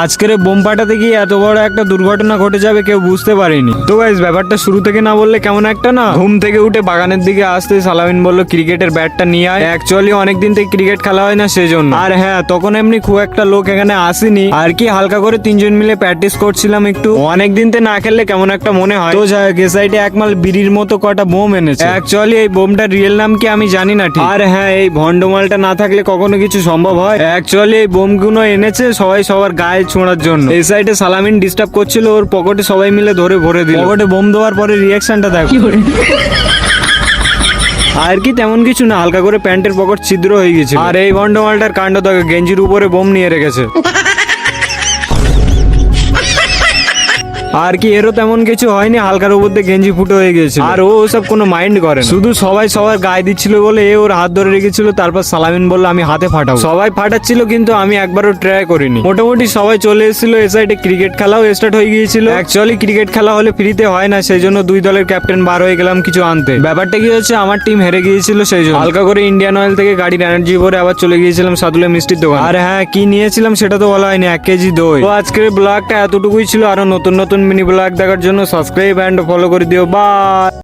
আজকের বোম ফাটাতে গিয়ে এত বড় একটা দুর্ঘটনা ঘটে যাবে কেউ বুঝতে পারেনি। তো গাইস ব্যাপারটা শুরু থেকে না বললে কেমন একটা না। ঘুম থেকে উঠে বাগানের দিকে আসতে সালামিন বলল ক্রিকেটের ব্যাটটা নিয়ে আয়। অ্যাকচুয়ালি অনেকদিন থেকে ক্রিকেট খেলা হয় না সেজন্য। আর হ্যাঁ, তখন এমনি খুব একটা লোক এখানে আসেনি আর কি, হালকা করে তিনজন মিলে প্র্যাকটিস করছিলাম একটু। অনেকদিন থেকে না খেললে কেমন একটা মনে হয়। তো যাই হোক, এ সাইডে একমাল বিড়ির মতো কটা বোম এনেছে। অ্যাকচুয়ালি এই বোমটার রিয়েল নাম কি আমি জানি না ঠিক। আর হ্যাঁ, এই ভন্ডমালটা না থাকলে কখনো কিছু সম্ভব হয়। অ্যাকচুয়ালি এই বোমগুলো এনেছে সবাই সবার গায়ে ছোঁড়ার জন্য। এই সাইডে সালামিন ডিস্টার্ব করছিল, ওর পকেটে সবাই মিলে ধরে ভরে দিল। পকেটে বোম দেওয়ার পরে রিয়াকশনটা দেখো। আর কি তেমন কিছু না, হালকা করে প্যান্টের পকেট ছিদ্র হয়ে গেছে। আর এই ভন্ডমালটার কাণ্ড দেখো, গেঞ্জির উপরে বোম নিয়ে রেখেছে। আর কি এরও তেমন কিছু হয়নি, হালকার উপর দিয়ে গেঞ্জি ফুটো হয়ে গেছে। আর ও সব কোনো মাইন্ড করে না, শুধু সবাই সবার গায়ে দিচ্ছিল বলে এ ওর হাত ধরে রেখেছিল। তারপর সালামিন বললো আমি হাতে ফাটাবো। সবাই ফাটাচ্ছিল কিন্তু আমি একবারও ট্রাই করিনি। মোটামুটি সবাই চলে এসেছিল। এ সাইডে ক্রিকেট খেলাও স্টার্ট হয়ে গিয়েছিল। অ্যাকচুয়ালি ক্রিকেট খেলা হলে ফ্রিতে হয় না, সেই জন্য দুই দলের ক্যাপ্টেন বার হয়ে গেলাম কিছু আনতে। ব্যাপারটা কি হচ্ছে, আমার টিম হেরে গিয়েছিল, সেই জন্য হালকা করে ইন্ডিয়ান অয়েল থেকে গাড়ির এনার্জি ভরে আবার চলে গিয়েছিলাম সাদুলে মিষ্টির দোকান। আর হ্যাঁ, কি নিয়েছিলাম সেটা তো বলা হয়নি, 1 কেজি দই। তো আজকের ব্লগটা এতটুকুই ছিল। আরো নতুন নতুন মিনি ব্লগ দেখার জন্য সাবস্ক্রাইব এন্ড ফলো করে দিও। বাই।